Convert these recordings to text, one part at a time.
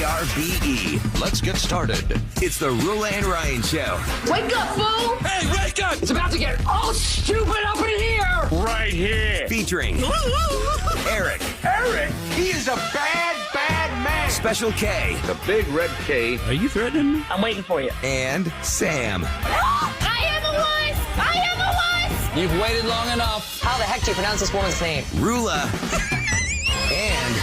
KRBE. Let's get started. It's the Roula and Ryan Show. Wake up, fool! Hey, wake up! It's about to get all stupid up in here! Right here. Featuring Eric. Eric, he is a bad, bad man. Special K. The big red K. Are you threatening me? I'm waiting for you. And Sam. I am a wuss! I am a wuss! You've waited long enough. How the heck do you pronounce this woman's name? Roula. And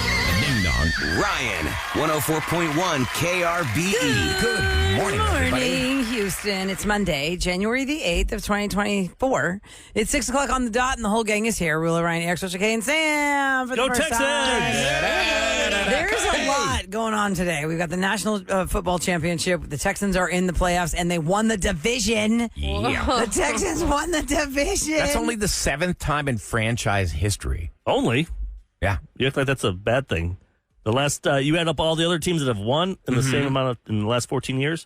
Ding dong. Ryan. 104.1 KRBE. Good morning, everybody. Houston. It's Monday, January the 8th of 2024. It's 6 o'clock on the dot, and the whole gang is here. Roula, Ryan, Eric, Special K, and Sam for the Go first Texans! time. There's a lot going on today. We've got the National Football Championship. The Texans are in the playoffs, and they won the division. Yeah. The Texans won the division. That's only the 7th time in franchise history. Only? Yeah. You act like that's a bad thing. The last, you add up all the other teams that have won in the same amount in the last 14 years,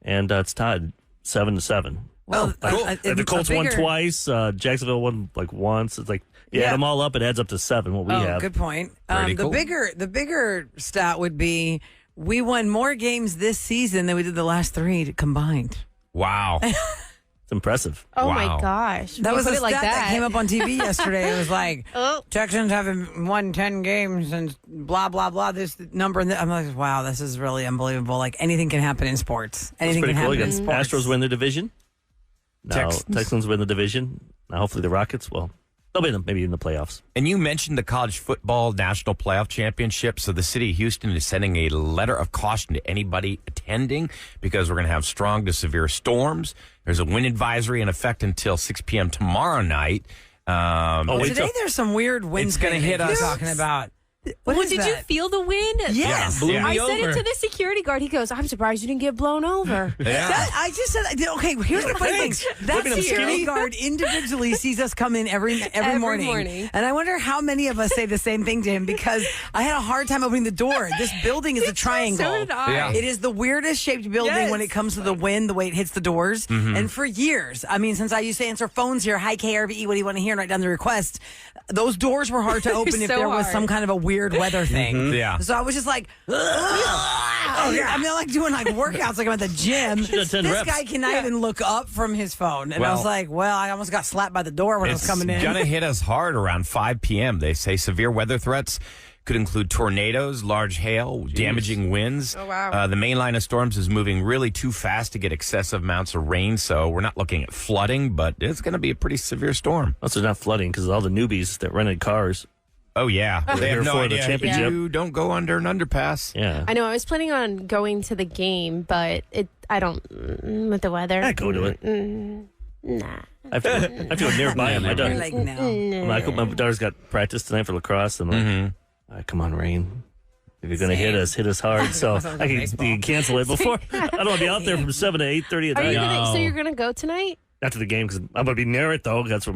and it's tied 7-7. Well, Cool. The Colts won twice. Jacksonville won like once. It's like add them all up, it adds up to 7. What we have. Good point. Pretty the cool. bigger stat would be we won more games this season than we did the last 3 combined. Wow. It's impressive. Oh Wow. my gosh. That You was put a it stat like that came up on TV yesterday. It was like, Oh. Texans haven't won 10 games and blah, blah, blah, this number. And I'm like, wow, this is really unbelievable. Like, anything can happen in sports. Anything Pretty can cool. happen You in got sports. Astros win the division. Now Texans. Texans win the division. Now hopefully the Rockets, well, they'll be maybe in the playoffs. And you mentioned the college football national playoff championship. So the city of Houston is sending a letter of caution to anybody attending because we're going to have strong to severe storms. There's a wind advisory in effect until 6 p.m. tomorrow night. Well, wait today till- there's some weird wind. It's gonna thing hit that you're us. talking about. What Well, is did you that? feel the wind? Yes. Blew I me said over. it to the security guard. He goes, I'm surprised you didn't get blown over. I just said, okay, here's the funny thing. That Maybe I'm security skinny. guard individually sees us come in every morning. And I wonder how many of us say the same thing to him because I had a hard time opening the door. This building is a triangle. So did I. Yeah. It is the weirdest shaped building when it comes to the wind, the way it hits the doors. And for years, I mean, since I used to answer phones here, hi KRVE, what do you want to hear? And write down the request. Those doors were hard to open if So there was hard. some kind of a weird weather thing. Yeah. So I was just like, I mean, like doing like workouts like I'm at the gym. done 10 This reps. guy cannot even look up from his phone. And I was Well, like, well, I almost got slapped by the door when I was It's coming in. going to hit us hard around 5 p.m. They say severe weather threats could include tornadoes, large hail, damaging winds. Oh, wow. The main line of storms is moving really too fast to get excessive amounts of rain, so we're not looking at flooding, but it's going to be a pretty severe storm. Also, not flooding because all the newbies that rented cars. Oh, yeah. They Here have no for the idea. championship. You don't go under an underpass. Yeah. I know. I was planning on going to the game, but I don't, with the weather. I go to it. Nah. I feel nearby him. My You're daughter, like, no. my daughter's got practice tonight for lacrosse, and I'm like, all right, come on, rain. If you're going to hit us hard. So I can, you can cancel it before. I don't want to be out there from 7 to 8:30 at Are you night. so you're going to go tonight? After the game, because I'm going to be near it, though. That's where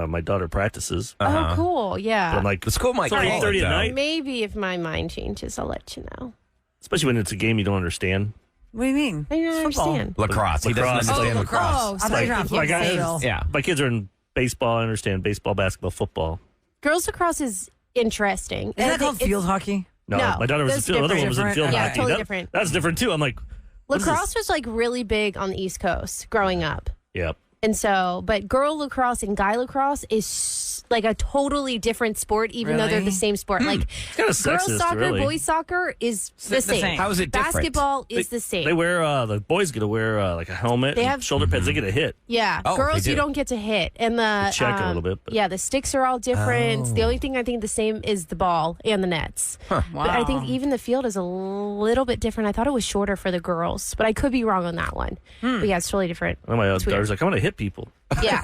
my daughter practices. Oh, cool. Yeah. But I'm like, The school might it's only call 8:30 it, at though. night. Maybe if my mind changes, I'll let you know. Especially when it's a game you don't understand. What do you mean? I don't It's football. understand. Lacrosse. He doesn't Lacrosse. understand lacrosse. Oh, I thought sorry. you were on Like, I- football. Yeah. My kids are in baseball. I understand baseball, basketball, football. Girls lacrosse is interesting. Isn't that called field hockey? No, No, my daughter was in that's field. Another one different. was in field Different. Yeah, hockey. totally different. That's different, too. I'm like, what is this? Lacrosse was like really big on the East Coast growing up. Yep. And so, but girl lacrosse and guy lacrosse is like a totally different sport, even though they're Really? the same sport. Like kinda girls sexist, soccer, really. boys soccer is the the same. same. How is it different? Basketball is the same. They wear, the boys get to wear like a helmet, They and have- shoulder pads. They get a hit. Yeah, Oh, girls they you do. don't get to hit, and the check a little bit, but- Yeah, the sticks are all different. Oh. The only thing I think the same is the ball and the nets. But I think even the field is a little bit different. I thought it was shorter for the girls, but I could be wrong on that one. But yeah, it's totally different. And my It's weird. daughter's like, I want to hit people. Yeah,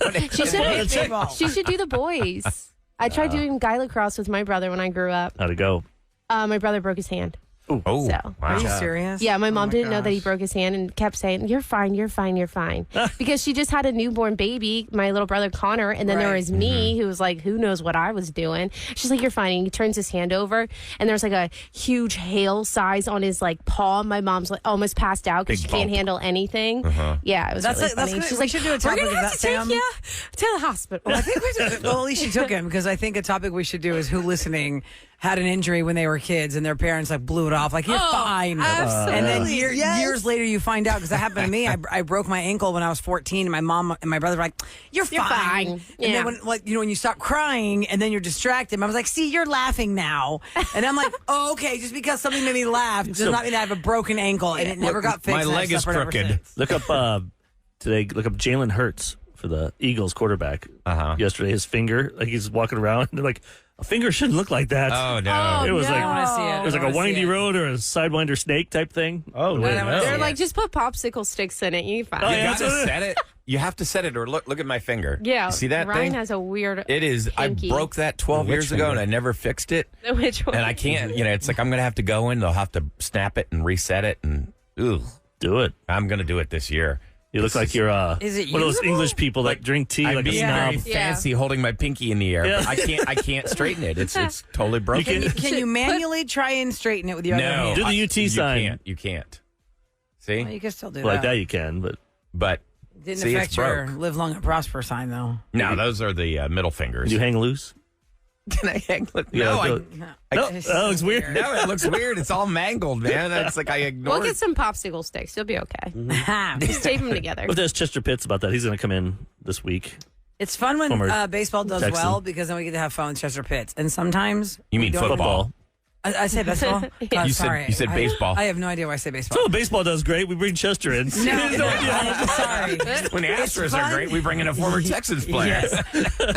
she should do the boys. I Uh. tried doing guy lacrosse with my brother when I grew up. How'd it go? My brother broke his hand. Oh, So. wow. Are you serious? Yeah, my Oh mom didn't know that he gosh. broke his hand and kept saying, "You're fine, you're fine, you're fine," because she just had a newborn baby, my little brother Connor, and then there Right. was me, who was like, "Who knows what I was doing?" She's like, "You're fine," and he turns his hand over, and there's like a huge hail size on his like palm. My mom's like almost passed out because she Big can't bump. handle anything. Yeah, it was That's really it. That's funny. good. She's We like, should do a "We're topic gonna of have that, to take Sam." you to the hospital. I think we should, well, at least she took him because I think a topic we should do is who listening had an injury when they were kids and their parents like blew it off. Like, you're fine. absolutely. And then years later you find out, because that happened to me. I broke my ankle when I was 14 and my mom and my brother were like, you're fine. And Yeah. then when you stop crying and then you're distracted, I was like, see, you're laughing now. And I'm like, oh, okay, just because something made me laugh does not mean I have a broken ankle, and it never got fixed. My and I've leg is suffered ever crooked. since. Look up Jalen Hurts for the Eagles quarterback. Yesterday, his finger, like he's walking around, and they're like, a finger shouldn't look like that. Oh, no. It was no. like I want to see it. it was like a windy road or a sidewinder snake type thing. Oh, no. They're like, just put popsicle sticks in it. You fine. Oh, You yeah. got to set it. You have to set it, or look at my finger. Yeah. You see that Ryan thing? has a weird. It is. pinky. I broke that 12 Which years ago, finger? and I never fixed it. Which one? And I can't. It's like I'm going to have to go in. They'll have to snap it and reset it, and do it. I'm going to do it this year. You look like you're Is it one of those usable? English people that drink tea I'm like a being snob. very fancy, holding my pinky in the air. Yeah. But I can't straighten it. It's totally broken. Can you manually try and straighten it with your other No, hand? Do the UT sign. You can't. See, Well, you can still do Like that. that you can, but Didn't see, affect it's your broke. live long and prosper sign, though. No, those are the middle fingers. you hang loose. Can I hang? Yeah, No, do it. No, that looks weird. no, it looks weird. It's all mangled, man. It's like I We'll ignored. get some popsicle sticks. You'll be okay. Ha. Just tape them together. But there's Chester Pitts about that. He's going to come in this week. It's fun when Former baseball does Texan. well, because then we get to have fun with Chester Pitts. And sometimes You mean we don't- football? I say baseball. God, You said- sorry. you said baseball. I have no idea why I say baseball. So baseball does great. We bring Chester in. No, I'm sorry. When the Astros are fun. great, we bring in a former Texans player.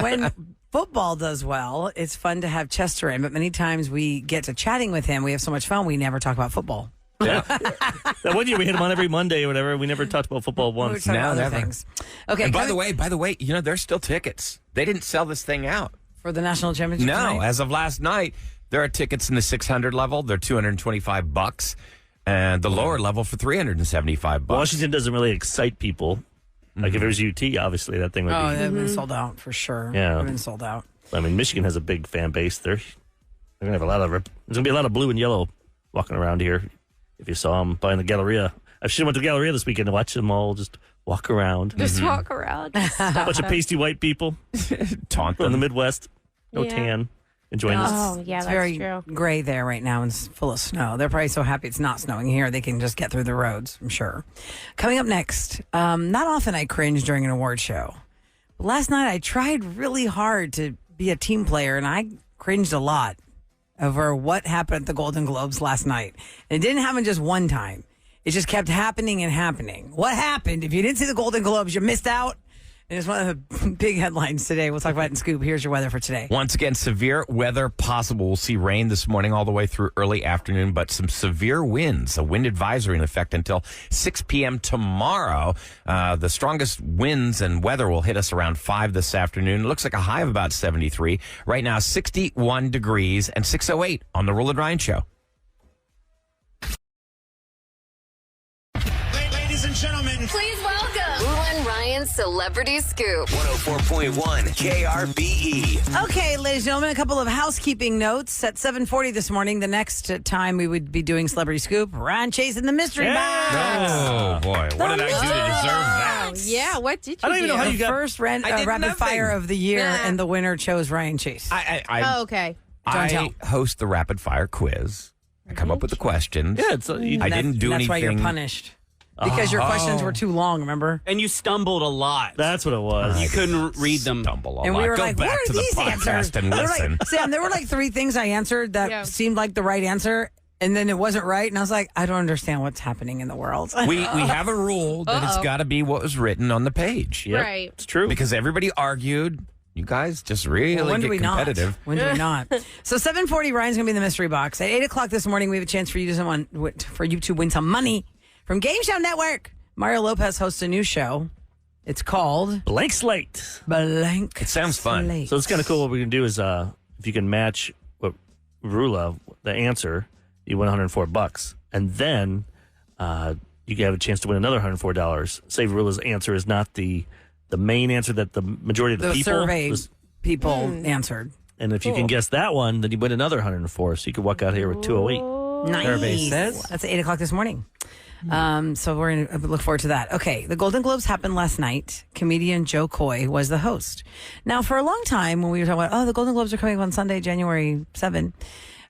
When football does well, it's fun to have Chester in, but many times we get to chatting with him. We have so much fun, we never talk about football. That one year we hit him on every Monday or whatever. We never talked about football We were once. talking No, about other never. things. Okay, And by the way, there's still tickets. They didn't sell this thing out. for the national championship No, tonight? as of last night, there are tickets in the 600 level. They're $225, and the lower level for $375. Washington doesn't really excite people. Like if it was UT, obviously that thing would Oh, be. they've been sold out for sure. Yeah. They've been sold out. I mean, Michigan has a big fan base. They're gonna have a lot of. There's gonna be a lot of blue and yellow walking around here. If you saw them by the Galleria, I should have went to the Galleria this weekend to watch them all just walk around. Just walk around. A bunch of pasty white people Taunt from the them. Midwest, no Yeah. tan, enjoying this. Oh, yeah, It's that's very true. gray there right now and it's full of snow. They're probably so happy it's not snowing here. They can just get through the roads, I'm sure. Coming up next, not often I cringe during an award show. Last night I tried really hard to be a team player and I cringed a lot over what happened at the Golden Globes last night. And it didn't happen just one time. It just kept happening and happening. What happened? If you didn't see the Golden Globes, you missed out. And it's one of the big headlines today. We'll talk about it in Scoop. Here's your weather for today. Once again, severe weather possible. We'll see rain this morning all the way through early afternoon, but some severe winds, a wind advisory in effect until 6 p.m. tomorrow. The strongest winds and weather will hit us around 5 this afternoon. It looks like a high of about 73. Right now, 61 degrees and 6:08 on the Roula and Ryan Show. Ladies and gentlemen, Please welcome Roula and Ryan's Celebrity Scoop. 104.1 KRBE. Okay, ladies and gentlemen, a couple of housekeeping notes. At 7:40 this morning, the next time we would be doing Celebrity Scoop, Ryan chasing the mystery box. Oh, boy. What did I do to deserve that? Oh, yeah, what did you I don't even know how The you got. first I did rapid nothing. fire of the year, Nah. and the winner chose Ryan Chase. Oh, okay. Don't tell. I host the rapid fire quiz. I come up with the questions. Yeah, it's, I didn't do That's anything. why you're punished. Because your questions were too long, remember? and you stumbled a lot. that's what it was. You couldn't read them. Stumble a And lot. we were Go like, back what are to the these podcast answers? and There were listen. like, Sam, there were like 3 things I answered that Yeah. seemed like the right answer, and then it wasn't right. And I was like, I don't understand what's happening in the world. we have a rule that it's got to be what was written on the page. Yep, Right. it's true. Because everybody argued. You guys just really Well, when do get we competitive. not? When do we not? So 7:40, Ryan's going to be in the mystery box. At 8 o'clock this morning, we have a chance for you to win some money from Game Show Network. Mario Lopez hosts a new show. It's called Blank slate. Blank. It sounds fun. Slate. So it's kind of cool. What we can do is, if you can match what Roula, the answer, you win $104, and then you can have a chance to win another $104. Say Roula's answer is not the main answer that the majority of the people. survey people answered. And if you can guess that one, then you win another 104. So you could walk out here with 208. Nice. Survey says. That's at 8 o'clock this morning. So we're going to look forward to that. Okay, the Golden Globes happened last night. Comedian Joe Coy was the host. Now, for a long time, when we were talking about, the Golden Globes are coming up on Sunday, January 7,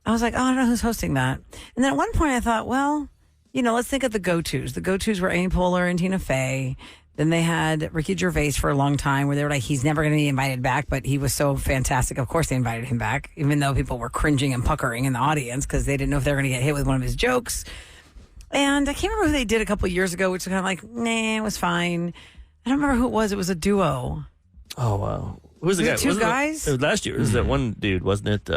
I was like, oh, I don't know who's hosting that. And then at one point I thought, well, let's think of the go-tos. The go-tos were Amy Poehler and Tina Fey. Then they had Ricky Gervais for a long time where they were like, he's never going to be invited back, but he was so fantastic. Of course they invited him back, even though people were cringing and puckering in the audience because they didn't know if they were going to get hit with one of his jokes. And I can't remember who they did a couple of years ago, which was kind of like, nah, it was fine. I don't remember who it was. It was a duo. Oh, wow. Who was the guy? Two guys? It was last year. It was that one dude, wasn't it?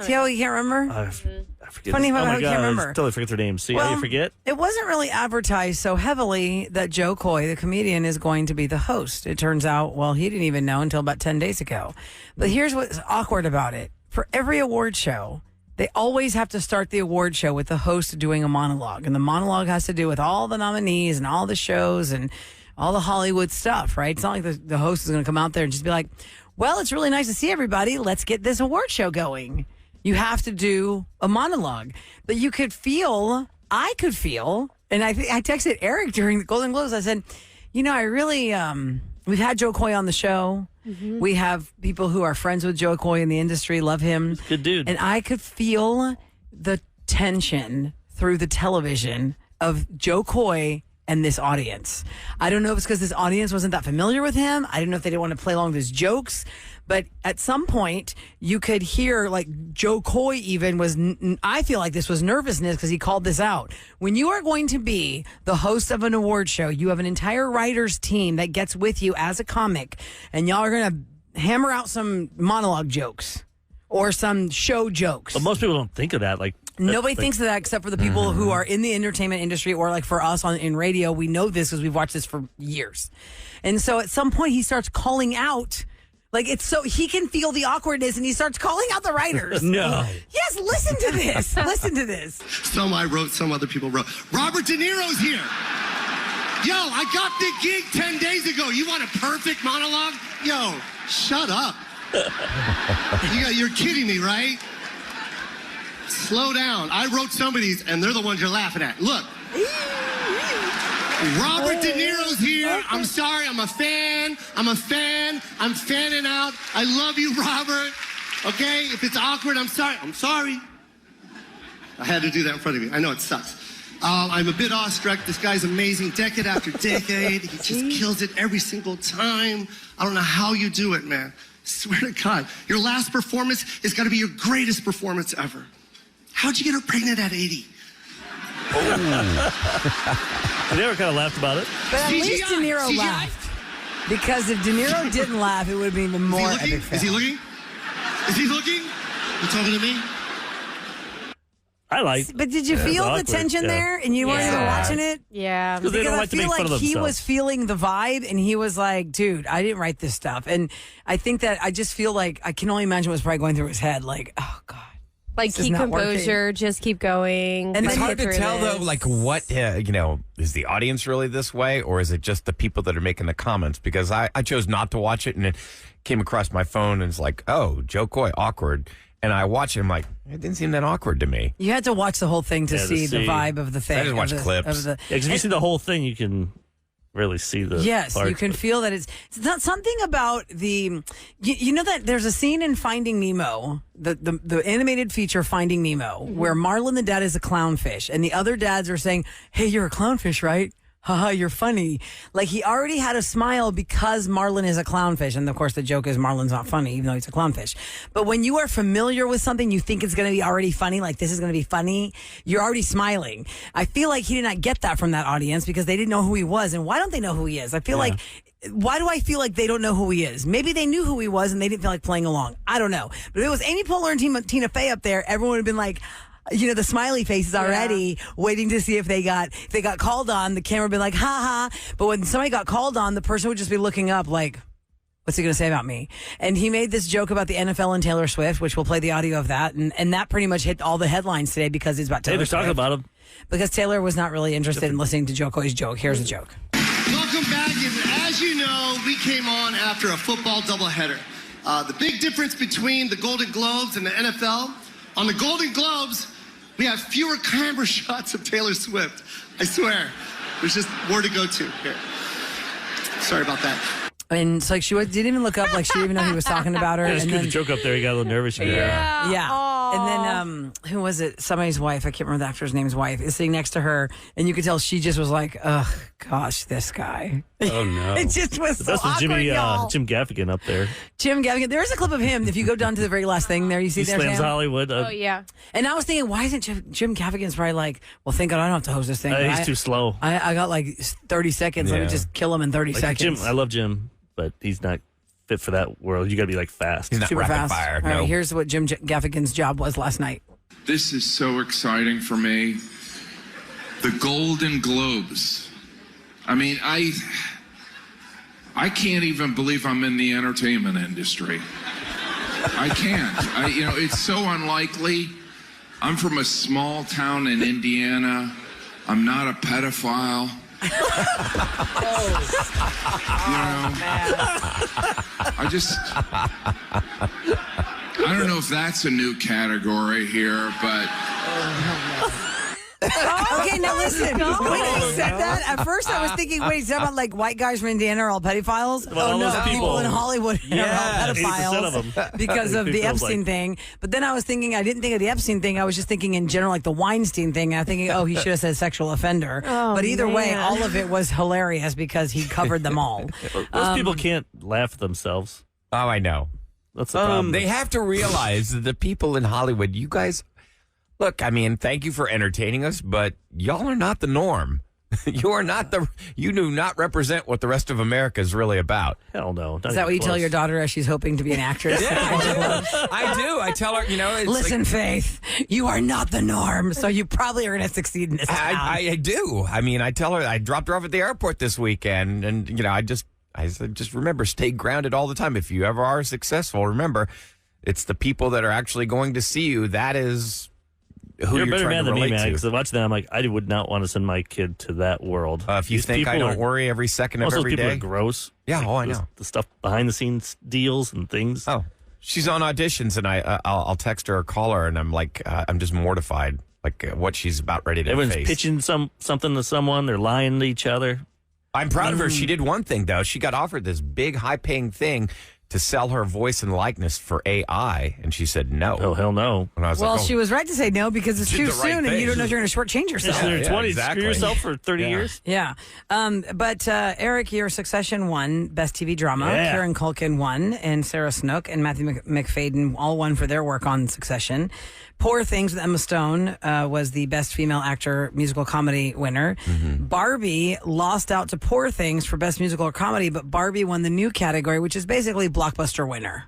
See how you can't remember? I forget. Funny how my you God, can't I remember. totally forget their names. See how you forget? It wasn't really advertised so heavily that Joe Coy, the comedian, is going to be the host. It turns out, well, he didn't even know until about 10 days ago. But here's what's awkward about it. For every award show, they always have to start the award show with the host doing a monologue. And the monologue has to do with all the nominees and all the shows and all the Hollywood stuff, right? It's not like the host is going to come out there and just be like, well, it's really nice to see everybody. Let's get this award show going. You have to do a monologue. But I could feel, and I texted Eric during the Golden Globes. I said, I really, we've had Joe Coy on the show. Mm-hmm. We have people who are friends with Joe Coy in the industry, love him. Good dude. And I could feel the tension through the television of Joe Coy and this audience. I don't know if it's because this audience wasn't that familiar with him. I didn't know if they didn't want to play along with his jokes. But at some point, you could hear, like, Joe Coy even was, I feel like this was nervousness because he called this out. When you are going to be the host of an award show, you have an entire writer's team that gets with you as a comic, and y'all are going to hammer out some monologue jokes or some show jokes. But most people don't think of that. Nobody thinks of that except for the people who are in the entertainment industry, or like for us in radio. We know this because we've watched this for years. And so at some point he starts calling out, like, it's so he can feel the awkwardness, and he starts calling out the writers. No. Yes, listen to this. Listen to this. Some I wrote, some other people wrote. Robert De Niro's here. Yo, I got the gig 10 days ago. You want a perfect monologue? Yo, shut up. You're kidding me, right? Slow down. I wrote some of these, and they're the ones you're laughing at. Look. Robert De Niro's here. I'm sorry. I'm a fan. I'm fanning out. I love you, Robert. Okay? If it's awkward, I'm sorry. I'm sorry. I had to do that in front of you. I know it sucks. I'm a bit awestruck. This guy's amazing. Decade after decade. He just kills it every single time. I don't know how you do it, man. Swear to God. Your last performance has got to be your greatest performance ever. How'd you get her pregnant at 80? Have you ever kind of laughed about it? But at least De Niro laughed. Because if De Niro didn't laugh, it would have been even more epic fail. Is he looking? Is he looking? You talking to me? I like. But did you feel the tension there, and you weren't even watching it? Yeah. Because they don't like to make fun of themselves. He was feeling the vibe, and he was like, dude, I didn't write this stuff. And I think that I just feel like I can only imagine what was probably going through his head. Like, oh, God. Like, keep composure, just keep going. And it's hard to tell, though, like, what, is the audience really this way, or is it just the people that are making the comments? Because I chose not to watch it, and it came across my phone, and it's like, oh, Joe Coy, awkward. And I watch it, I'm like, it didn't seem that awkward to me. You had to watch the whole thing to see the vibe of the thing. I just watched clips. Because if you see the whole thing, you can really see the you can feel that it's not something about the you know that there's a scene in Finding Nemo, the animated feature Finding Nemo, where Marlin the dad is a clownfish and the other dads are saying, hey, you're a clownfish, right? Haha, you're funny. Like, he already had a smile because Marlin is a clownfish. And of course the joke is Marlin's not funny, even though he's a clownfish. But when you are familiar with something, you think it's going to be already funny, like this is going to be funny, you're already smiling. I feel like he did not get that from that audience because they didn't know who he was. And why don't they know who he is? I feel like, why do I feel like they don't know who he is? Maybe they knew who he was and they didn't feel like playing along. I don't know. But if it was Amy Poehler and Tina Fey up there, everyone would have been like, the smiley faces already, waiting to see if they got called on. The camera would be like, ha ha. But when somebody got called on, the person would just be looking up like, what's he going to say about me? And he made this joke about the NFL and Taylor Swift, which we'll play the audio of that. And that pretty much hit all the headlines today because it's about Taylor Swift. They're talking about him. Because Taylor was not really interested in listening to Joe Coy's joke. Here's the joke. Welcome back. And as you know, we came on after a football doubleheader. The big difference between the Golden Globes and the NFL, on the Golden Globes, we have fewer camera shots of Taylor Swift. I swear. There's just more to go to here. Sorry about that. And it's like she didn't even look up, like she didn't even know he was talking about her. Yeah, just the joke up there. He got a little nervous. Yeah. And then, who was it? Somebody's wife. I can't remember the actor's name's wife is sitting next to her. And you could tell she just was like, ugh, gosh, this guy. Oh, no. It just was The so best was awkward, y'all. Jim Gaffigan up there. Jim Gaffigan. There is a clip of him. If you go down to the very last thing there, you see He there, slams Sam? Hollywood. Oh, yeah. And I was thinking, why isn't Jim Gaffigan's probably like, well, thank God I don't have to host this thing. He's too slow. I got like 30 seconds. Let me Yeah. just kill him in 30 Like seconds. Jim, I love Jim, but he's not fit for that world. You got to be like fast. He's not Super rapid fast. fire. All No. right, here's what Jim Gaffigan's job was last night. This is so exciting for me. The Golden Globes. I mean, I can't even believe I'm in the entertainment industry. I can't. It's so unlikely. I'm from a small town in Indiana. I'm not a pedophile. I don't know if that's a new category here, but Okay, now listen. When he said that, at first I was thinking, wait, is that about like white guys from Indiana are all pedophiles? Well, Oh, no, those people people. in Hollywood are all 80% of pedophiles them. because of the It feels Epstein like- thing. But then I was thinking, I didn't think of the Epstein thing. I was just thinking in general, like the Weinstein thing. And I'm thinking, oh, he should have said sexual offender. Oh, but either way, man. all of it was hilarious because he covered them all. Those people can't laugh at themselves. Oh, I know. That's the problem. They have to realize that the people in Hollywood, you guys, look, I mean, thank you for entertaining us, but y'all are not the norm. You do not represent what the rest of America is really about. Hell no. Not Is that what even you tell close. your daughter as she's hoping to be an actress? I do. I tell her, it's Listen, like, Faith, you are not the norm, so you probably are going to succeed in this town. I do. I mean, I tell her, I dropped her off at the airport this weekend, and, I just remember, stay grounded all the time. If you ever are successful, remember, it's the people that are actually going to see you. That is who You're a you're better trying man to than me, relate man. to. Because I watch that, I'm like, I would not want to send my kid to that world. If you These think I people don't worry every second of most of every those people day. are gross. Yeah, Like, I know. The stuff behind the scenes deals and things. Oh, she's on auditions, and I'll text her or call her, and I'm like, I'm just mortified, like what she's about ready to Everyone's face. pitching something to someone. They're lying to each other. I'm proud of her. She did one thing, though. She got offered this big, high-paying thing to sell her voice and likeness for AI, and she said no. Oh, hell no. And I was Well, like, she was right to say no because it's Did too the right soon and you thing. don't know if you're going to shortchange yourself. It's in their Yeah, 20s. exactly. Screw yourself for 30 years. Yeah. But Eric, your Succession won Best TV Drama. Yeah. Kieran Culkin won, and Sarah Snook and Matthew McFadden all won for their work on Succession. Poor Things with Emma Stone was the Best Female Actor Musical Comedy winner. Barbie lost out to Poor Things for Best Musical or Comedy, but Barbie won the new category, which is basically Blockbuster winner.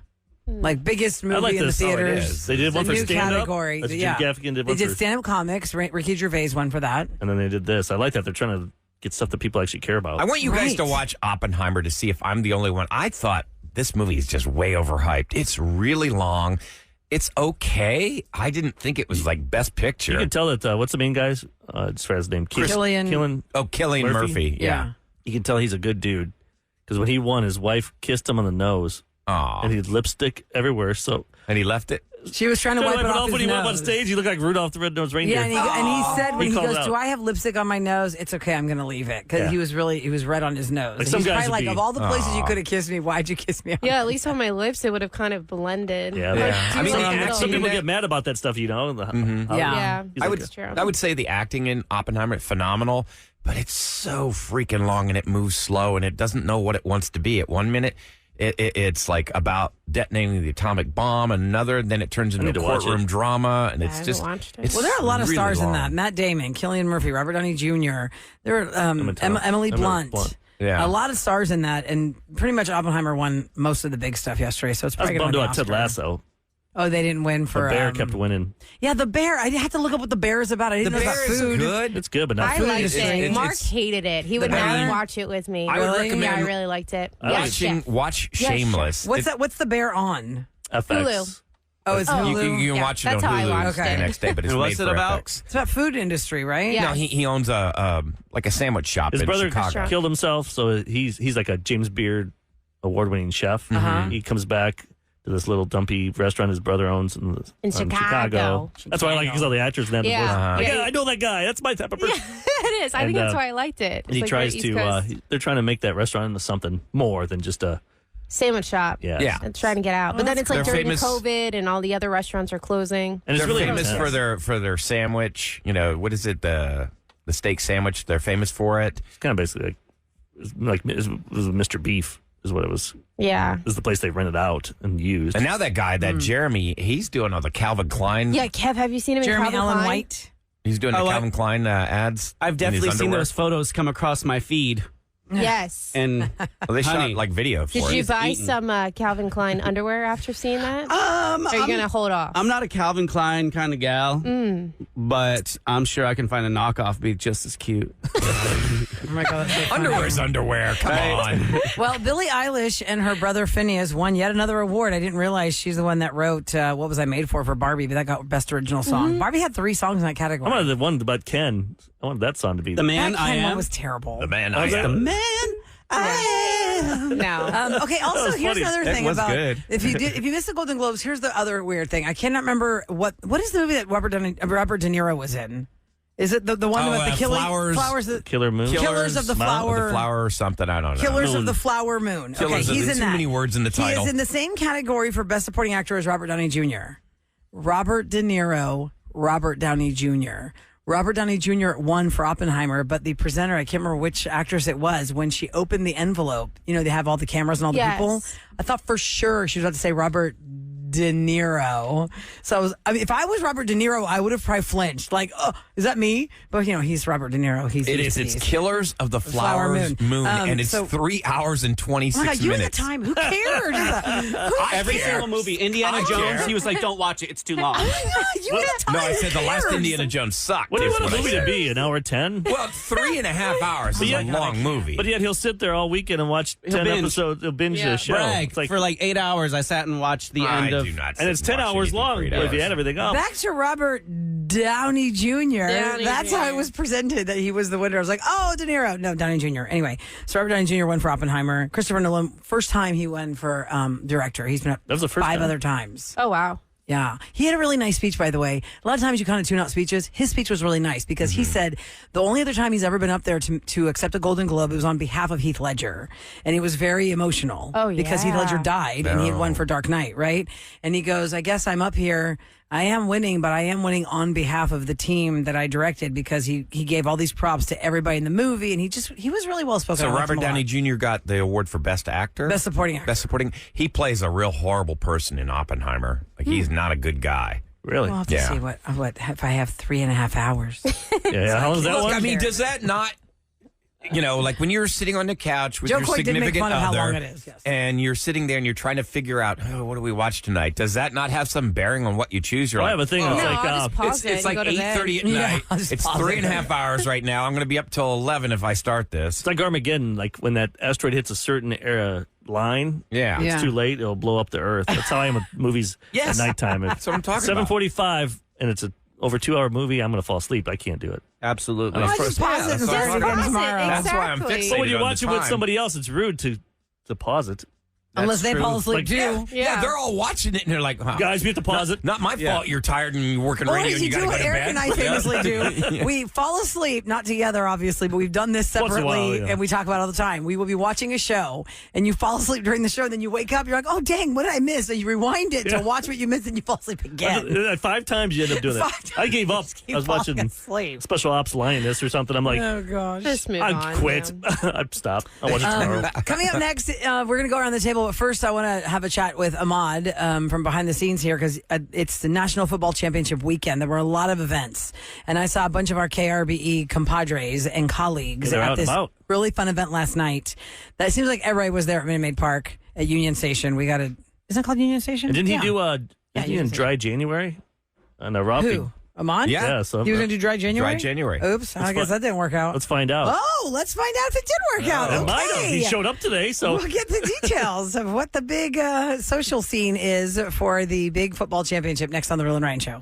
Like biggest movie I like in this. the Oh, it theaters. is. They did The one for new stand-up. category. That's Jim Yeah. Gaffigan did They one did for- stand-up comics. Ricky Gervais won for that. And then they did this. I like that. They're trying to get stuff that people actually care about. I want you guys Right. to watch Oppenheimer to see if I'm the only one. I thought this movie is just way overhyped. It's really long. It's okay. I didn't think it was like Best Picture. You can tell that, what's the main guy's? Just for his name. Cillian- Cillian Murphy. Yeah. You can tell he's a good dude. Because when he won, his wife kissed him on the nose. Aw. And he had lipstick everywhere. So And he left it. She was trying to wipe it off his when he went up on nose. stage. He looked like Rudolph the Red-Nosed Reindeer. Yeah, and he said when he called goes, out. "Do I have lipstick on my nose?" It's okay, I'm going to leave it because Yeah. he was red on his nose. Like And some he's guys probably would like, be- of all the places you could have kissed me, why'd you kiss me? On Yeah, at least on my lips, it would have kind of blended. Yeah, Like, I mean, do the a little- some people that- get mad about that stuff, you know. Yeah. Yeah, He's I like, would, true. I would say the acting in Oppenheimer phenomenal, but it's so freaking long and it moves slow and it doesn't know what it wants to be. At 1 minute, it's like about detonating the atomic bomb, and another, then it turns into need a to watch courtroom it. drama, and I it's haven't just. watched it. It's Well, there are a lot of really stars in long. that. Matt Damon, Cillian Murphy, Robert Downey Jr. There are Emily Blunt. Yeah. A lot of stars in that, and pretty much Oppenheimer won most of the big stuff yesterday, so it's I was probably going bummed to about Ted Lasso. Oh, they didn't win The for bear kept winning. Yeah, the bear. I had to look up what the bear is about. I didn't The know bear about is food. good. It's good, but not I food. liked industry. it. Mark It's- hated it. He would The not bear- watch it with me. I would recommend- Yeah, I really liked it. I like Yes, chef. Watch Yes, Shameless. What's that? What's the bear on? FX. Hulu. Oh, it's Oh. Hulu. You can Yeah, watch it that's on how I Hulu watched the it. next day, but it's And made what's it for about? FX. It's about food industry, right? Yeah. No, he owns a like a sandwich shop His in brother Chicago. killed himself, so he's like a James Beard award-winning chef. He comes back to this little dumpy restaurant his brother owns in Chicago. That's why I like it because all the actors in that Yeah. voice. Like, Yeah. yeah, I know that guy. That's my type of person. It is. I think And, that's why I liked it. And he It's like tries very East to. Coast. They're trying to make that restaurant into something more than just a Sandwich shop. Yeah. And trying to get out. But then it's like They're during famous- COVID and all the other restaurants are closing. And it's They're really famous intense. for their sandwich. You know, what is it? The steak sandwich. They're famous for it. It's kind of basically it was Mr. Beef is what it was. Yeah. Is the place they rented out and used. And now that guy, that Jeremy, he's doing all the Calvin Klein. Yeah, Kev, have you seen him Jeremy in Calvin Allen Klein? White. He's doing the Calvin Klein ads. I've in his definitely seen underwear. those photos come across my feed. Yes. And Well, they honey, shot like video for Did it. you buy eaten. some Calvin Klein underwear after seeing that? Are you going to hold off? I'm not a Calvin Klein kind of gal, but I'm sure I can find a knockoff be just as cute. Oh my God, that's so funny. Underwear's underwear. Come on. Well, Billie Eilish and her brother Phineas won yet another award. I didn't realize she's the one that wrote What Was I Made For Barbie, but that got Best Original Song. Barbie had 3 songs in that category. I wanted the one about Ken. I wanted that song to be The man that I Ken one am. was terrible. The man Oh, I is that- am. The man I am. No. Okay. Also, was here's funny. another That thing was about good. if you missed the Golden Globes. Here's the other weird thing. I cannot remember what is the movie that Robert De Niro was in. Is it the one with the killing Flowers. Killer Moon. Killers of the Smile? Flower- The flower or something. I don't know. Killers of Moon. the Flower Moon. Killers Okay, of he's the- in too that. many words in the title. He is in the same category for Best Supporting Actor as Robert Downey Jr. Robert De Niro, Robert Downey Jr. Robert Downey Jr. won for Oppenheimer, but the presenter, I can't remember which actress it was, when she opened the envelope, you know, they have all the cameras and all the Yes. people. I thought for sure she was about to say Robert De Niro. So if I was Robert De Niro, I would have probably flinched. Like, oh, is that me? But, you know, he's Robert De Niro. He's It is. It's Killers of the Flower Moon. And it's so- 3 hours and 26 Oh my God, you had the minutes. time. Who cares? Every single movie. Indiana I Jones, care. he was like, don't watch it. It's too long. You had the time. No, I said the Who last cares? Indiana Jones sucked. What do you is want a I movie to said. be? An hour 10? Well, 3.5 hours is yeah, a long movie. But yet he'll sit there all weekend and watch 10 binge. episodes. He'll binge Yeah. the show. Brag. It's like, For like 8 hours, I sat and watched the I end of. do not. and it's 10 hours long if you add everything up. Back to Robert Downey Jr. That's how it was presented that he was the winner. I was like, oh, De Niro. No, Downey Jr. Anyway, so Robert Downey Jr. won for Oppenheimer. Christopher Nolan, first time he won for director. He's been up That was the first 5 time. other times. Oh, wow. Yeah. He had a really nice speech, by the way. A lot of times you kind of tune out speeches. His speech was really nice because he said the only other time he's ever been up there to accept a Golden Globe, it was on behalf of Heath Ledger. And he was very emotional. Oh, because Heath yeah. Ledger died and he had won for Dark Knight, right? And he goes, I guess I'm up here. I am winning, but I am winning on behalf of the team that I directed because he gave all these props to everybody in the movie. And he was really well spoken. So Robert Downey Jr. got the award for Best Actor? Best Supporting Actor. Best Supporting. He plays a real horrible person in Oppenheimer. Like, he's not a good guy. Really? We'll have to see what if I have 3.5 hours. Yeah, how long is that Look, one? I mean, does that not, you know, like when you're sitting on the couch with Joe your Coy did make significant fun of how other, long it is, yes. and you're sitting there and you're trying to figure out, oh, what do we watch tonight? Does that not have some bearing on what you choose? You're Well, I like, have a thing. oh, It's No, like, I'll just pause it it's and like go to bed. 8:30 at Yeah, night. I'll just It's pause it. 3.5 hours right now. I'm going to be up till 11 if I start this. it's like Armageddon. Like when that asteroid hits a certain line, Yeah. Yeah. it's too late. It'll blow up the Earth. That's how I am with movies Yes. at nighttime. If That's what I'm talking about. 7:45 and it's a over 2 hour movie, I'm going to fall asleep. I can't do it. Absolutely. I I just pause it and that's what start I'm it again talking about. tomorrow. That's why I'm Exactly. fixated But when you on watch the it with time. somebody else, it's rude to pause it. Unless they true. fall asleep Like, too. Yeah, Yeah. they're all watching it and they're like, wow. Guys, we have to pause it. Not my fault you're tired and you're working Or radio as and you you got do to go what to Eric bed. and I famously do. We fall asleep, not together, obviously, but we've done this Once in a separately, while, yeah. and we talk about it all the time. We will be watching a show, and you fall asleep during the show, and then you wake up, you're like, oh, dang, what did I miss? And you rewind it Yeah. to watch what you missed, and you fall asleep again. 5 times you end up doing that. 5 times. I gave up. Keep I was watching falling asleep. Special Ops Lioness or something. I'm like, Oh, gosh. Just move I on. quit. yeah. I stopped. I'll watch it tomorrow. Coming up next, we're going to go around the table, but first I want to have a chat with Ahmad from behind the scenes here because it's the National Football Championship weekend. There were a lot of events, and I saw a bunch of our KRBE compadres and colleagues They're out at and this about. really fun event last night. That seems like everybody was there at Minute Maid Park at Union Station. We got a, isn't it called Union Station? And didn't Yeah. he do Yeah, didn't he you in can say Dry January? And Rafi. Who? Ahmad? Yeah. Yeah, so He was going to do Dry January? Dry January. Oops, I guess that didn't work out. let's find out. Oh, let's find out if it did work out. It might have. Okay. He showed up today, so We'll get the details of what the big social scene is for the big football championship next on the Roula and Ryan Show.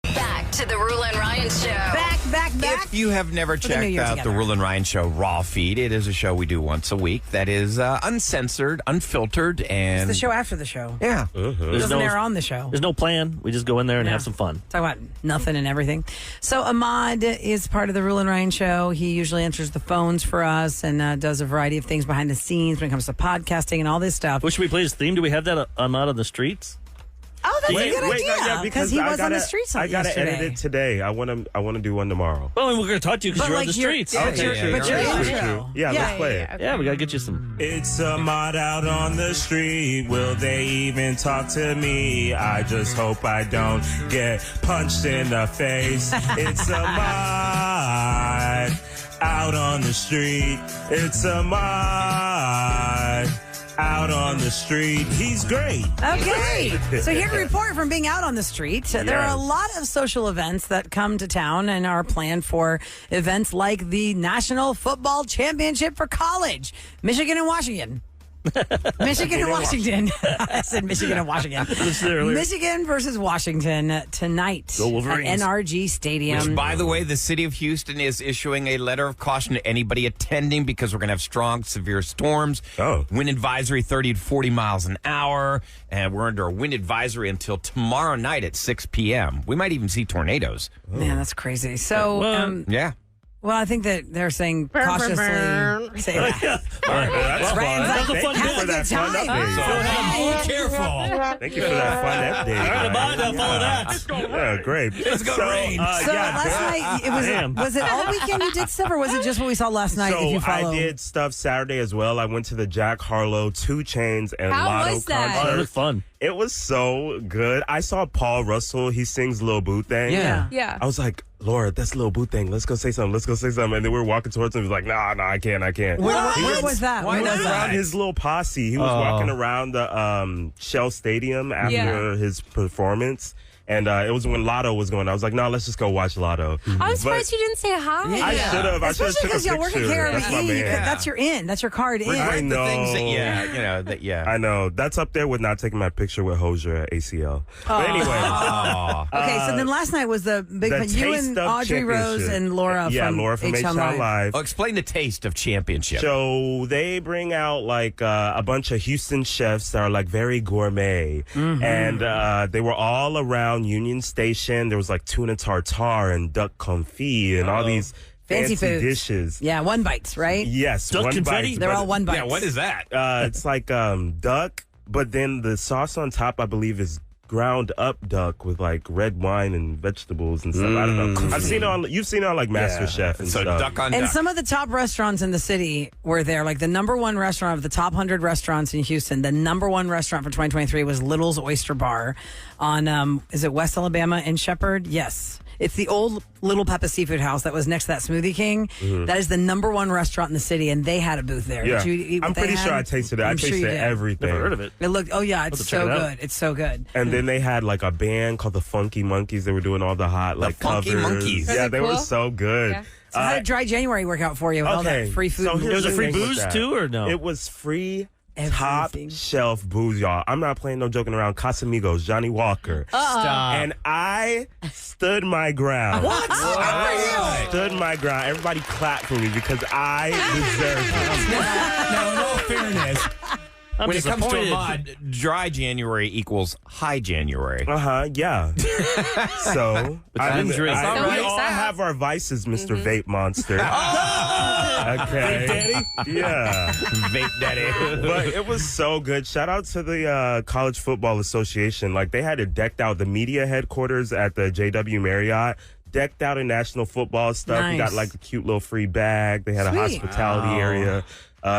Back to the Roula and Ryan Show. Back. If you have never the new checked year out together. the Roula and Ryan Show Raw feed, it is a show we do once a week that is uncensored, unfiltered, and It's the show after the show. yeah. It doesn't air on the show. There's no plan. We just go in there and have some fun. Talk about nothing and everything. So Ahmad is part of the Roula and Ryan Show. He usually answers the phones for us and does a variety of things behind the scenes when it comes to podcasting and all this stuff. What should we play his theme? Do we have that Ahmad on the streets? Oh, that's a good idea because he was on the streets I gotta yesterday. edit it today. I want to do one tomorrow. Well, we're going to talk to you because you're on the streets. But your intro. Yeah, let's play it. Yeah, we got to get you some. It's Ahmad out on the street. Will they even talk to me? I just hope I don't get punched in the face. It's Ahmad out on the street. It's Ahmad out on the street. He's great. Okay. So here to report from being out on the street. There are a lot of social events that come to town and are planned for events like the National Football Championship for college. Michigan and Washington. Michigan and Washington. I said Michigan and Washington. Michigan versus Washington tonight Go Wolverines. at NRG Stadium. Which, by the way, the city of Houston is issuing a letter of caution to anybody attending because we're going to have strong, severe storms. Wind advisory 30 to 40 miles an hour. And we're under a wind advisory until tomorrow night at 6 p.m. We might even see tornadoes. Man, that's crazy. So, yeah. Well, I think that they're saying cautiously. Say that. That's Ryan's fun. like, Thank you for that fun update. Be careful. Thank you for that fun update. All right, Ahmad, I'll follow that. Yeah, great. It's going to rain. So last night, was it all weekend you did stuff, or was it just what we saw last night? So if you follow? I did stuff Saturday as well. I went to the Jack Harlow 2 Chainz and How Lotto was that? concert. Oh, it was fun. It was so good. I saw Paul Russell. He sings Lil Boo Thing. Yeah. I was like, Lord, that's Lil Boo Thing. Let's go say something. Let's go say something. And then we were walking towards him. He was like, nah, I can't. Where was that? Why He not? was around his little posse. He was walking around the Shell Stadium after his performance. And it was when Lotto was going. I was like, no, let's just go watch Lotto. I'm surprised you didn't say hi. I should have. I should have Especially took a because y'all work at picture. That's my KRBE. man. That's your in. That's your card in. I know. The things that, I know. That's up there with not taking my picture with Hosier at ACL. But anyway. Okay, so then last night was the big the fun. You Taste and of Audrey Rose Championship. and Laura from Laura from H-Town Live. Oh, explain the taste of championship. So they bring out like a bunch of Houston chefs that are like very gourmet. And they were all around Union Station. There was like tuna tartare and duck confit and all these Fancy foods. dishes. Yeah, one bites, right? Yes, Duck one confetti? bite. They're but- all one bites. Yeah, what is that? It's like duck, but then the sauce on top, I believe, is ground up duck with like red wine and vegetables and stuff. I don't know. I've seen it on. You've seen it on like MasterChef and So stuff. duck on And duck. some of the top restaurants in the city were there. Like the number one restaurant of the top 100 restaurants in Houston, the number one restaurant for 2023 was Little's Oyster Bar on, is it West Alabama and Shepherd? Yes. It's the old Little Peppa Seafood House that was next to that Smoothie King. That is the number one restaurant in the city, and they had a booth there. Yeah. Did you eat what I'm they pretty had? sure I tasted it. I I'm sure tasted you did. everything. Never heard of it. It looked, it's to check so it out. good. It's so good. And then they had like a band called the Funky Monkeys. They were doing all the hot like Funky covers. Monkeys. Yeah, they were cool? so good. Yeah. So how did Dry January work out for you with all that free food? So and here's There was a the free thing with booze that. too, or no? It was free. Everything. Top shelf booze, y'all. I'm not playing no joking around. Casamigos, Johnny Walker. Stop. And I stood my ground. What? I stood my ground. Everybody clapped for me because I deserved it. Now, in all fairness, I'm when it comes to disappointed. Ahmad, dry January equals high January. Yeah. So time's right. we Don't all stop. have our vices, Mr. Vape Monster. Okay. Yeah. Vape daddy. But it was so good. Shout out to the College Football Association. Like they had it decked out. The media headquarters at the JW Marriott decked out in national football stuff. We Nice. got like a cute little free bag. They had a Sweet. hospitality area.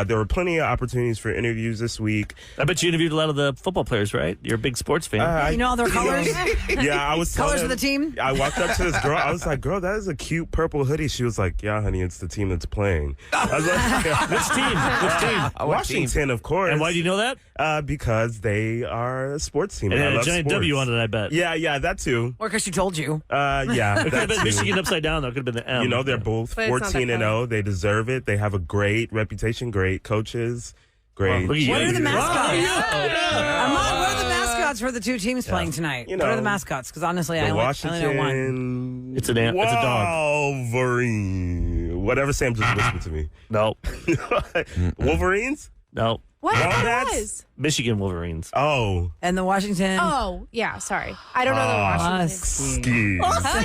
There were plenty of opportunities for interviews this week. I bet you interviewed a lot of the football players, right? You're a big sports fan. You know all their colors? Yeah, I was telling Colors of him- the team? I walked up to this girl. I was like, "Girl, that is a cute purple hoodie." She was like, "Yeah, honey, it's the team that's playing." I was like, Which team? Which team? Washington, of course. And why do you know that? Because they are a sports team. And I then a love giant sports. W on it, I bet. Yeah, that too. Or because she told you. Yeah, It could have that been too. Michigan upside down, though. It could have been the M. You know, they're both But it's not that 14-0. They deserve it. They have a great reputation, great coaches, great. Look at you. What are the mascots? Wow. Ahmad, what are the mascots? mascots for the two teams playing tonight? You What are the know, mascots? Because honestly, I The only know Washington. one. It's a dog. Wolverine. Whatever Sam just whispered to me. No. Wolverines? No. What? I thought it Wombats? was. Michigan Wolverines. Oh. And the Washington. Oh, yeah. Sorry. I don't know the Washington. Skis. We got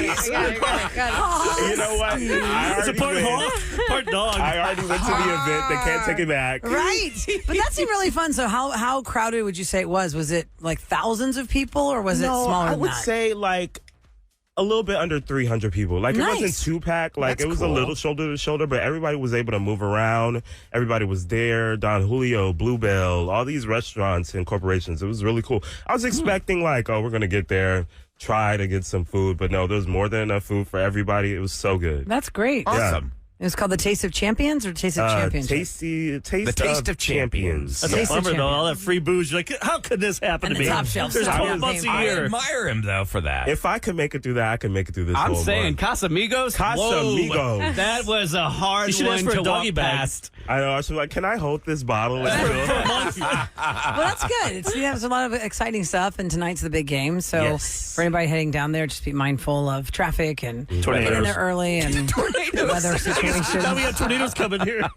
it. You know what? It's a part hawk, part dog. I already went to the event. They can't take it back. Right. But that seemed really fun. So how crowded would you say it was? Was it like thousands of people or was it smaller I than would that? say like a little bit under 300 people. Like Nice. it wasn't too packed. Like That's it was cool. a little shoulder to shoulder, but everybody was able to move around. Everybody was there. Don Julio, Bluebell, all these restaurants and corporations. It was really cool. I was expecting like, oh, we're going to get there, try to get some food. But no, there's more than enough food for everybody. It was so good. That's great. Awesome. It was called the Taste of Champions or Taste of Champions? The Taste of Champions. That's Taste a of bummer, though. Champions. All that free booze. You're like, how could this happen And to the me? top shelf There's stuff. 12 months a I year. admire him, though, for that. If I could make it through that, I could make it through this I'm whole saying month. Casamigos. Casamigos. Whoa, that was a hard You should one ask for to a doggy walk bag. past. I know. I was like, can I hold this bottle? Well, that's good. There's a lot of exciting stuff, and tonight's the big game. So Yes. for anybody heading down there, just be mindful of traffic and Tornadoes. getting there early and weather situations. Now we got tornadoes coming here.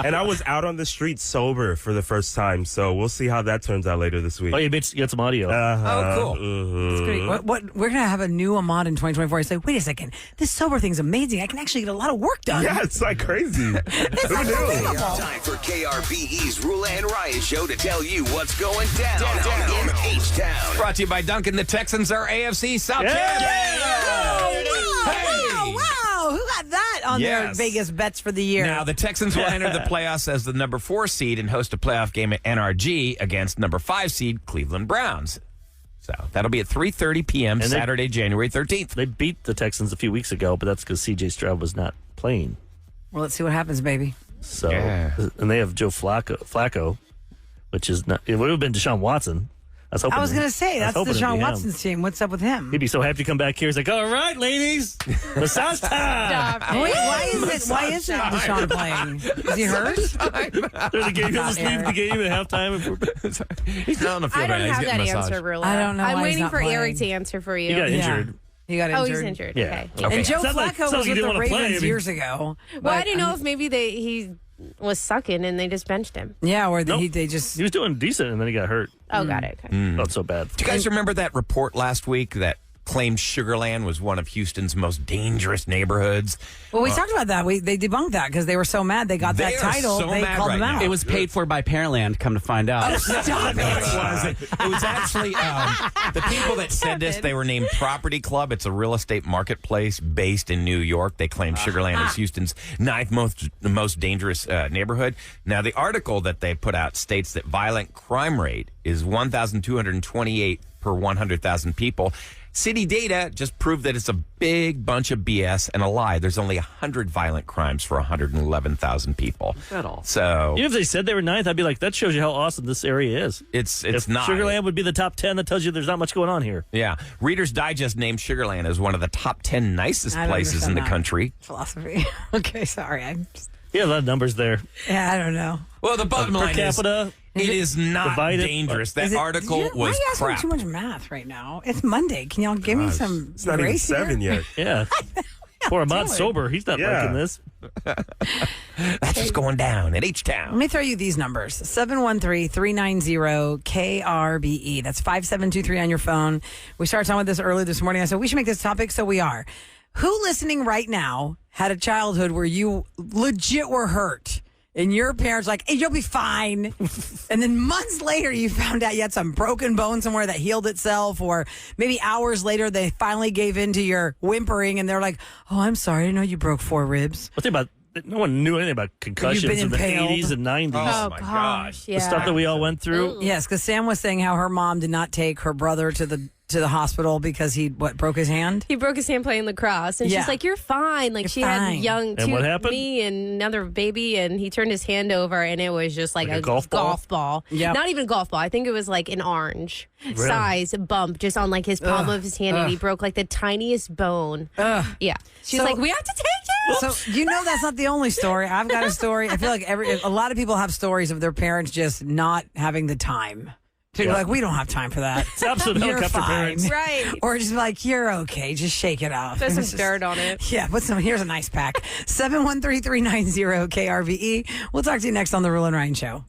And I was out on the street sober for the first time, so we'll see how that turns out later this week. Oh, you got some audio. Oh, cool. Mhm. It's great. What we're gonna have a new Ahmad in 2024. I say, wait a second, this sober thing's amazing. I can actually get a lot of work done. Yeah, it's like crazy. Who knew? Time for KRBE's Roula and Ryan show to tell you what's going down in H-Town. Brought to you by Duncan. The Texans are AFC South Wow, wow. Who got that on their Yes. Vegas bets for the year? Now, the Texans will enter the playoffs as the number 4 seed and host a playoff game at NRG against number 5 seed Cleveland Browns. So that'll be at 3:30 p.m. And they- Saturday, January 13th. They beat the Texans a few weeks ago, but that's because C.J. Stroud was not playing. Well, let's see what happens, baby. So, Yeah. and they have Joe Flacco, which is not. It would have been Deshaun Watson. I was going to say, that's hoping it'd Deshaun be him. Watson's team. What's up with him? He'd be so happy to come back here. He's like, all right, ladies, massage time. Stop it. Wait, why isn't Deshaun playing? Is he hurt? There's a game. He'll just leave the game at halftime. He's not on the field I right don't now. He's have that getting a massage. answer, Rilla. I don't know I'm why he's waiting not for playing. Eric to answer for you. He got injured. He got Oh, injured. he's injured. Yeah. Okay. And Joe Sounds like- Flacco sounds like was he with didn't the wanna play. Ravens I mean- years ago. Well, I but, didn't know if maybe he was sucking and they just benched him. Yeah, or Nope. they just... He was doing decent, and then he got hurt. Oh, got it. Okay. Not so bad. Do you guys remember that report last week that claimed Sugarland was one of Houston's most dangerous neighborhoods? Well, we talked about that. They debunked that because they were so mad they got They that are title. so They mad called right them out. now. It was paid for by Pearland, come to find out. Stop No, it it. wasn't. It was actually the people that said this. They were named Property Club. It's a real estate marketplace based in New York. They claim Sugarland is Houston's ninth most dangerous neighborhood. Now, the article that they put out states that violent crime rate is 1,228 per 100,000 people. City data just proved that it's a big bunch of BS and a lie. There's only 100 violent crimes for 111,000 people. At all. So Even if they said they were ninth, I'd be like, that shows you how awesome this area is. it's If not. Sugarland would be the top 10, that tells you there's not much going on here. Yeah. Reader's Digest named Sugarland as one of the top 10 nicest I don't places in understand the that. country. Philosophy. Okay, sorry. Yeah, a lot of numbers there. I don't know. Well, the bottom Per line capita, is, it is not divided- dangerous. That Is it- article why was are you asking crap. too much math right now? It's Monday. Can y'all give me some It's not even grace here? 7 yet. yeah. Poor Ahmad's doing? sober. He's not Yeah. liking this. That's what's going down at Let H-Town. me throw you these numbers. 713-390-KRBE. That's 5723 on your phone. We started talking about this earlier this morning. I said we should make this topic, so we are. Who listening right now had a childhood where you legit were hurt? And your parents like, hey, you'll be fine. And then months later, you found out you had some broken bone somewhere that healed itself. Or maybe hours later, they finally gave in to your whimpering. And they're like, oh, I'm sorry. I didn't know you broke 4 ribs. What about, no one knew anything about concussions been in the impaled? 80s and 90s. Oh, Oh, my gosh. gosh. Yeah. The stuff that we all went through. Yes, because Sam was saying how her mom did not take her brother to the hospital because he broke his hand. He broke his hand playing lacrosse, and Yeah. she's like, "You're fine." Like You're she fine. had young And what happened? me and another baby, and he turned his hand over, and it was just like, Like a golf ball? Yep. Not even a golf ball. I think it was like an orange size bump just on like his palm of his hand, and he broke like the tiniest bone. Ugh. Yeah, she's So- like, "We have to take him." So that's not the only story. I've got a story. I feel like a lot of people have stories of their parents just not having the time. So you're like, we don't have time for that. It's absolute helicopter parents. Right. Or just like, you're okay. Just shake it off. Put some dirt on it. Yeah, here's a nice pack. 713-390-KRVE. We'll talk to you next on The Roula and Ryan Show.